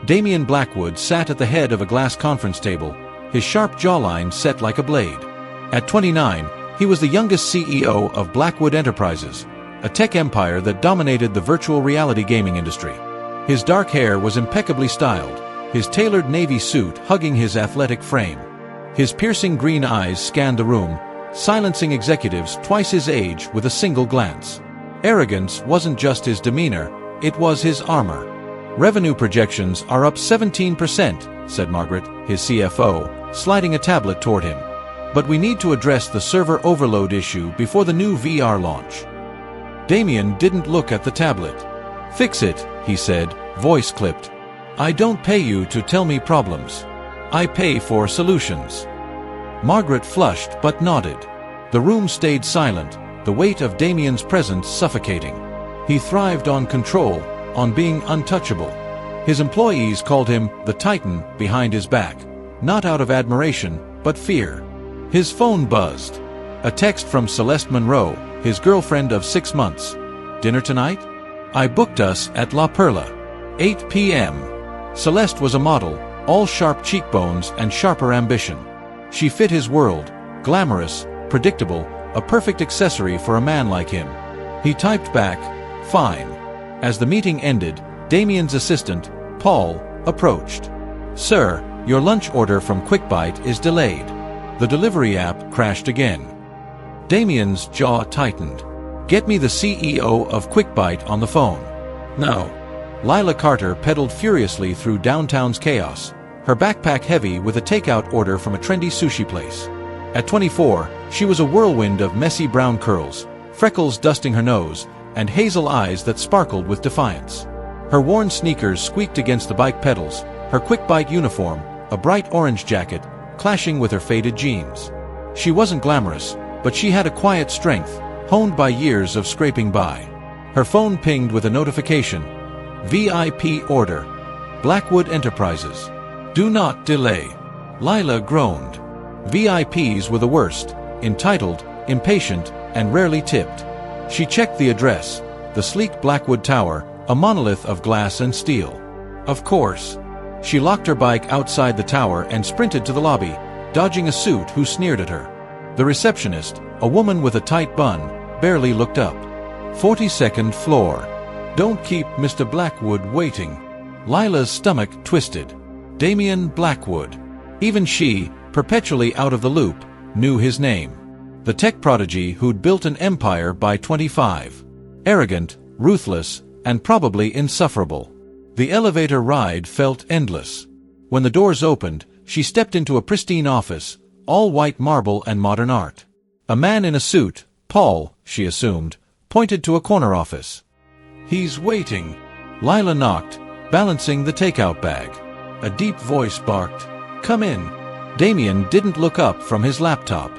Damian Blackwood sat at the head of a glass conference table, his sharp jawline set like a blade. At 29, he was the youngest CEO of Blackwood Enterprises, a tech empire that dominated the virtual reality gaming industry. His dark hair was impeccably styled, his tailored navy suit hugging his athletic frame. His piercing green eyes scanned the room, silencing executives twice his age with a single glance. Arrogance wasn't just his demeanor, it was his armor. "Revenue projections are up 17%, said Margaret, his CFO, sliding a tablet toward him. "But we need to address the server overload issue before the new VR launch." Damian didn't look at the tablet. "Fix it," he said, voice clipped. "I don't pay you to tell me problems. I pay for solutions." Margaret flushed but nodded. The room stayed silent, the weight of Damian's presence suffocating. He thrived on control, on being untouchable. His employees called him the Titan behind his back, not out of admiration, but fear. His phone buzzed. A text from Celeste Monroe, his girlfriend of 6 months. "Dinner tonight? I booked us at La Perla. 8 p.m. Celeste was a model, all sharp cheekbones and sharper ambition. She fit his world, glamorous, predictable, a perfect accessory for a man like him. He typed back, "Fine." As the meeting ended, Damian's assistant, Paul, approached. "Sir, your lunch order from QuickBite is delayed." The delivery app crashed again. Damian's jaw tightened. "Get me the CEO of QuickBite on the phone. Now." Lila Carter pedaled furiously through downtown's chaos, her backpack heavy with a takeout order from a trendy sushi place. At 24, she was a whirlwind of messy brown curls, freckles dusting her nose, and hazel eyes that sparkled with defiance. Her worn sneakers squeaked against the bike pedals, her QuickBite uniform, a bright orange jacket, clashing with her faded jeans. She wasn't glamorous, but she had a quiet strength, honed by years of scraping by. Her phone pinged with a notification. "VIP order. Blackwood Enterprises. Do not delay." Lila groaned. VIPs were the worst, entitled, impatient, and rarely tipped. She checked the address, the sleek Blackwood Tower, a monolith of glass and steel. Of course. She locked her bike outside the tower and sprinted to the lobby, dodging a suit who sneered at her. The receptionist, a woman with a tight bun, barely looked up. 42nd floor. "Don't keep Mr. Blackwood waiting." Lila's stomach twisted. Damian Blackwood. Even she, perpetually out of the loop, knew his name. The tech prodigy who'd built an empire by 25. Arrogant, ruthless, and probably insufferable. The elevator ride felt endless. When the doors opened, she stepped into a pristine office, all white marble and modern art. A man in a suit, Paul, she assumed, pointed to a corner office. "He's waiting." Lila knocked, balancing the takeout bag. A deep voice barked, "Come in." Damian didn't look up from his laptop.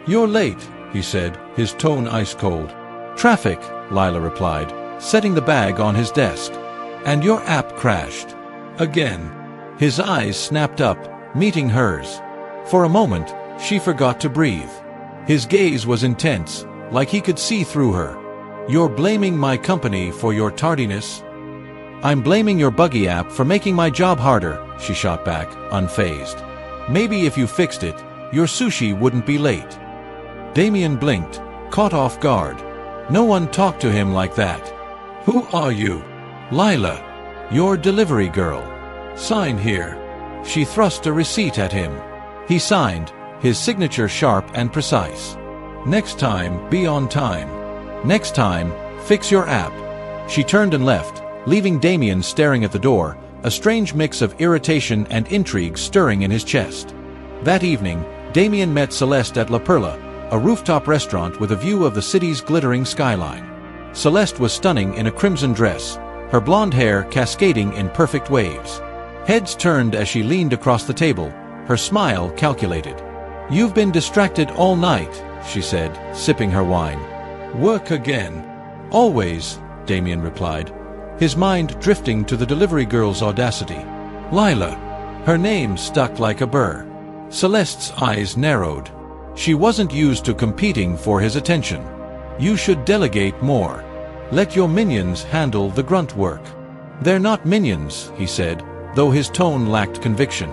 "You're late," he said, his tone ice-cold. "Traffic," Lila replied, setting the bag on his desk. "And your app crashed. Again." His eyes snapped up, meeting hers. For a moment, she forgot to breathe. His gaze was intense, like he could see through her. "You're blaming my company for your tardiness?" "I'm blaming your buggy app for making my job harder," she shot back, unfazed. "Maybe if you fixed it, your sushi wouldn't be late." Damian blinked, caught off guard. No one talked to him like that. "Who are you?" "Lila. Your delivery girl. Sign here." She thrust a receipt at him. He signed, his signature sharp and precise. "Next time, be on time. Next time, fix your app." She turned and left, leaving Damian staring at the door, a strange mix of irritation and intrigue stirring in his chest. That evening, Damian met Celeste at La Perla, a rooftop restaurant with a view of the city's glittering skyline. Celeste was stunning in a crimson dress, her blonde hair cascading in perfect waves. Heads turned as she leaned across the table, her smile calculated. "You've been distracted all night," she said, sipping her wine. "Work again." "Always," Damian replied, his mind drifting to the delivery girl's audacity. "Lila." Her name stuck like a burr. Celeste's eyes narrowed. She wasn't used to competing for his attention. "You should delegate more. Let your minions handle the grunt work." "They're not minions," he said, though his tone lacked conviction.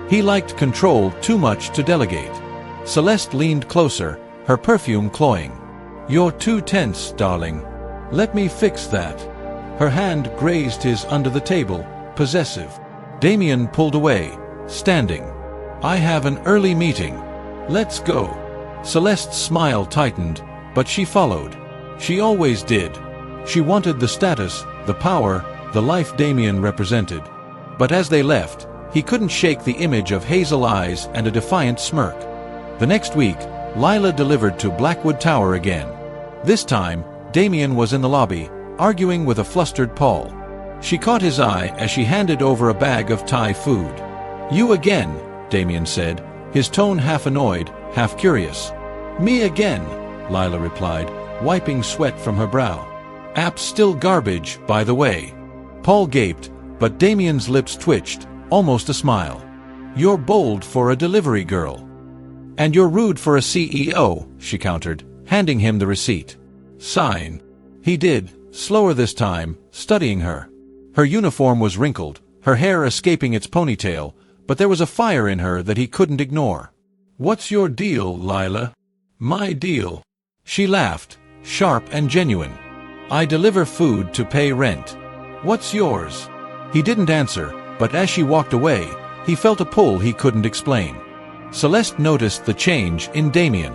He liked control too much to delegate. Celeste leaned closer, her perfume cloying. "You're too tense, darling. Let me fix that." Her hand grazed his under the table, possessive. Damian pulled away, standing. "I have an early meeting. Let's go." Celeste's smile tightened, but she followed. She always did. She wanted the status, the power, the life Damian represented. But as they left, he couldn't shake the image of hazel eyes and a defiant smirk. The next week, Lila delivered to Blackwood Tower again. This time, Damian was in the lobby, arguing with a flustered Paul. She caught his eye as she handed over a bag of Thai food. "You again," Damian said, his tone half annoyed, half curious. "Me again," Lila replied, wiping sweat from her brow. "App's still garbage, by the way." Paul gaped, but Damian's lips twitched, almost a smile. "You're bold for a delivery girl." "And you're rude for a CEO," she countered, handing him the receipt. "Sign." He did, slower this time, studying her. Her uniform was wrinkled, her hair escaping its ponytail, but there was a fire in her that he couldn't ignore. "What's your deal, Lila?" "My deal?" She laughed, sharp and genuine. "I deliver food to pay rent." "What's yours?" He didn't answer, but as she walked away, he felt a pull he couldn't explain. Celeste noticed the change in Damian.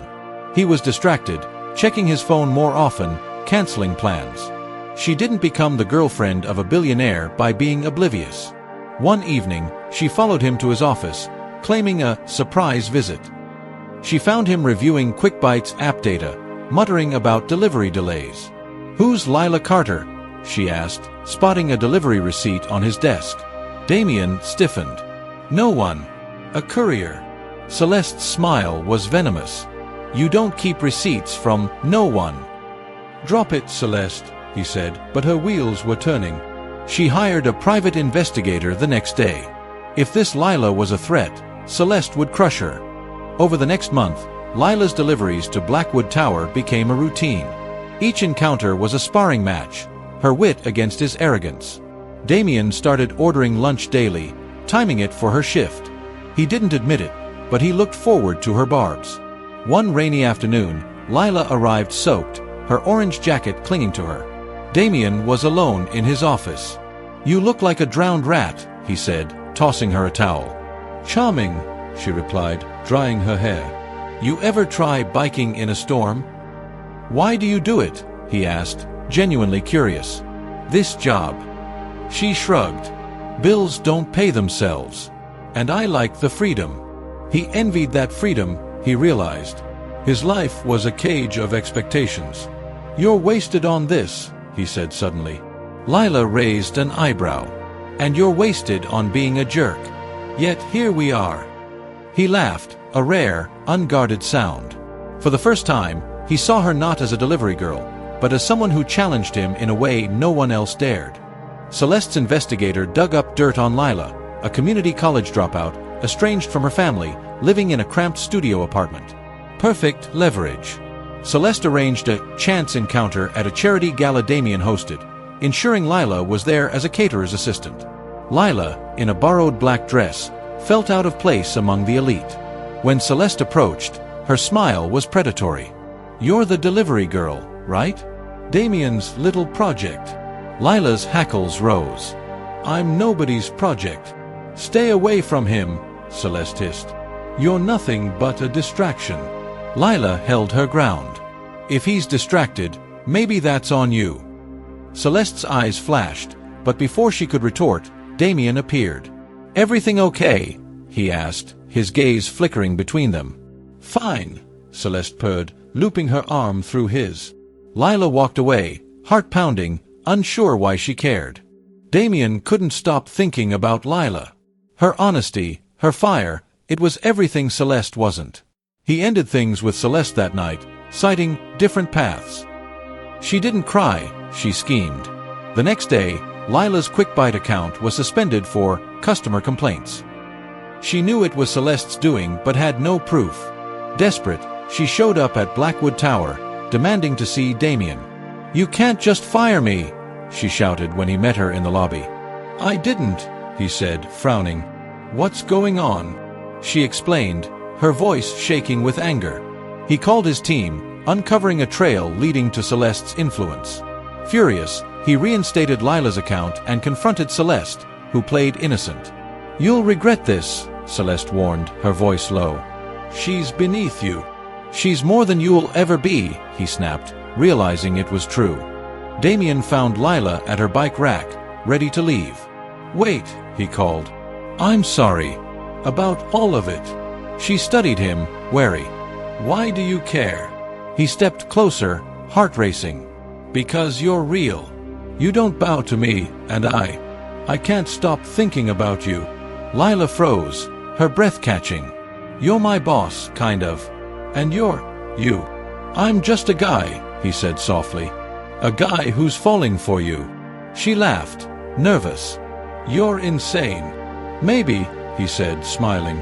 He was distracted, checking his phone more often, canceling plans. She didn't become the girlfriend of a billionaire by being oblivious. One evening, she followed him to his office, claiming a surprise visit. She found him reviewing QuickBytes app data, muttering about delivery delays. "Who's Lila Carter?" she asked, spotting a delivery receipt on his desk. Damian stiffened. "No one. A courier." Celeste's smile was venomous. "You don't keep receipts from no one." "Drop it, Celeste," he said, but her wheels were turning. She hired a private investigator the next day. If this Lila was a threat, Celeste would crush her. Over the next month, Lila's deliveries to Blackwood Tower became a routine. Each encounter was a sparring match, her wit against his arrogance. Damian started ordering lunch daily, timing it for her shift. He didn't admit it, but he looked forward to her barbs. One rainy afternoon, Lila arrived soaked, her orange jacket clinging to her. Damian was alone in his office. "You look like a drowned rat," he said, tossing her a towel. "Charming," she replied, drying her hair. "You ever try biking in a storm?" "Why do you do it?" he asked, genuinely curious. "This job." She shrugged. "Bills don't pay themselves. And I like the freedom." He envied that freedom, he realized. His life was a cage of expectations. "You're wasted on this," he said suddenly. Lila raised an eyebrow. "And you're wasted on being a jerk. Yet here we are." He laughed, a rare, unguarded sound. For the first time, he saw her not as a delivery girl, but as someone who challenged him in a way no one else dared. Celeste's investigator dug up dirt on Lila, a community college dropout, estranged from her family, living in a cramped studio apartment. Perfect leverage. Celeste arranged a chance encounter at a charity gala Damian hosted, ensuring Lila was there as a caterer's assistant. Lila, in a borrowed black dress, felt out of place among the elite. When Celeste approached, her smile was predatory. "You're the delivery girl, right? Damian's little project." Lila's hackles rose. "I'm nobody's project." "Stay away from him," Celeste hissed. "You're nothing but a distraction." Lila held her ground. "If he's distracted, maybe that's on you." Celeste's eyes flashed, but before she could retort, Damian appeared. "Everything okay?" he asked, his gaze flickering between them. "Fine," Celeste purred, looping her arm through his. Lila walked away, heart pounding, unsure why she cared. Damian couldn't stop thinking about Lila. Her honesty, her fire, it was everything Celeste wasn't. He ended things with Celeste that night, citing different paths. She didn't cry, she schemed. The next day, Lila's QuickByte account was suspended for customer complaints. She knew it was Celeste's doing but had no proof. Desperate, she showed up at Blackwood Tower, demanding to see Damian. "You can't just fire me," she shouted when he met her in the lobby. "I didn't," he said, frowning. "What's going on?" She explained, her voice shaking with anger. He called his team, uncovering a trail leading to Celeste's influence. Furious, he reinstated Lila's account and confronted Celeste, who played innocent. "You'll regret this," Celeste warned, her voice low. "She's beneath you." "She's more than you'll ever be," he snapped, realizing it was true. Damian found Lila at her bike rack, ready to leave. "Wait," he called. "I'm sorry. About all of it." She studied him, wary. "Why do you care?" He stepped closer, heart racing. "Because you're real. You don't bow to me, and I can't stop thinking about you." Lila froze, her breath catching. "You're my boss, kind of. And you're you." "I'm just a guy," he said softly. "A guy who's falling for you." She laughed, nervous. "You're insane." "Maybe," he said, smiling.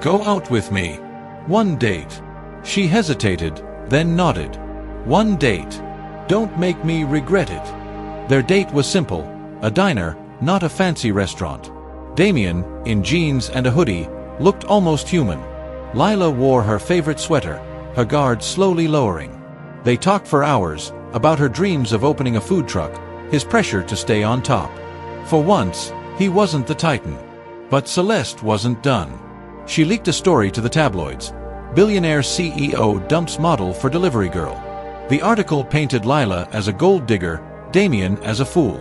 "Go out with me. One date." She hesitated, then nodded. "One date. Don't make me regret it." Their date was simple, a diner, not a fancy restaurant. Damian, in jeans and a hoodie, looked almost human. Lila wore her favorite sweater, her guard slowly lowering. They talked for hours, about her dreams of opening a food truck, his pressure to stay on top. For once, he wasn't the titan. But Celeste wasn't done. She leaked a story to the tabloids. Billionaire CEO dumps model for delivery girl. The article painted Lila as a gold digger, Damian as a fool.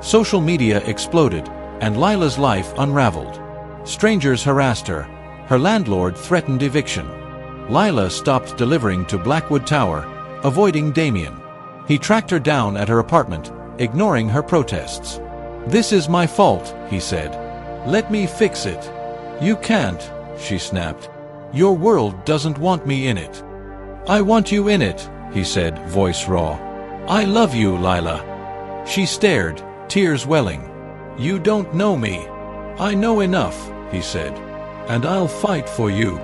Social media exploded, and Lila's life unraveled. Strangers harassed her. Her landlord threatened eviction. Lila stopped delivering to Blackwood Tower, avoiding Damian. He tracked her down at her apartment, ignoring her protests. "This is my fault," he said. "Let me fix it." "You can't," she snapped. "Your world doesn't want me in it." "I want you in it," he said, voice raw. "I love you, Lila." She stared, tears welling. "You don't know me." "I know enough," he said. "And I'll fight for you."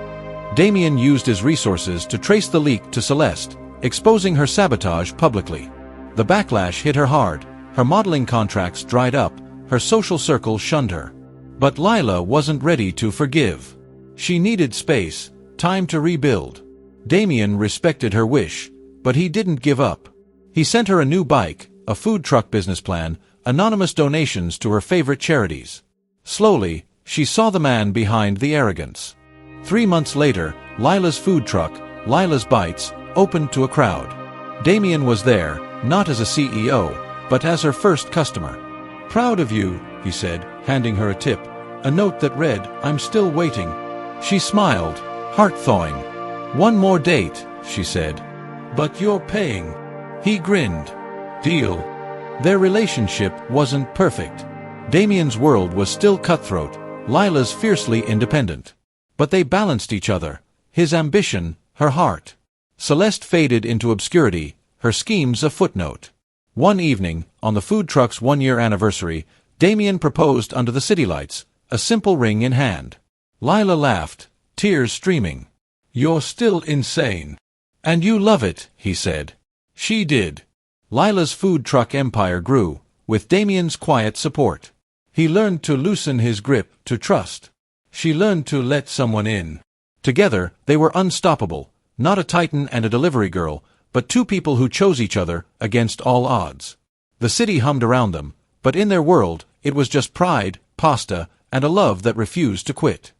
Damian used his resources to trace the leak to Celeste, exposing her sabotage publicly. The backlash hit her hard. Her modeling contracts dried up, her social circle shunned her. But Lila wasn't ready to forgive. She needed space, time to rebuild. Damian respected her wish, but he didn't give up. He sent her a new bike, a food truck business plan, anonymous donations to her favorite charities. Slowly, she saw the man behind the arrogance. 3 months later, Lila's food truck, Lila's Bites, opened to a crowd. Damian was there, not as a CEO, but as her first customer. "Proud of you," he said, handing her a tip, a note that read, "I'm still waiting." She smiled, heart thawing. "One more date," she said. "But you're paying." He grinned. "Deal." Their relationship wasn't perfect. Damian's world was still cutthroat, Lila's fiercely independent. But they balanced each other, his ambition, her heart. Celeste faded into obscurity, her schemes a footnote. One evening, on the food truck's 1-year anniversary, Damian proposed under the city lights, a simple ring in hand. Lila laughed, tears streaming. "You're still insane." "And you love it," he said. She did. Lila's food truck empire grew, with Damian's quiet support. He learned to loosen his grip, to trust. She learned to let someone in. Together, they were unstoppable, not a titan and a delivery girl, but two people who chose each other against all odds. The city hummed around them, but in their world, it was just pride, pasta, and a love that refused to quit.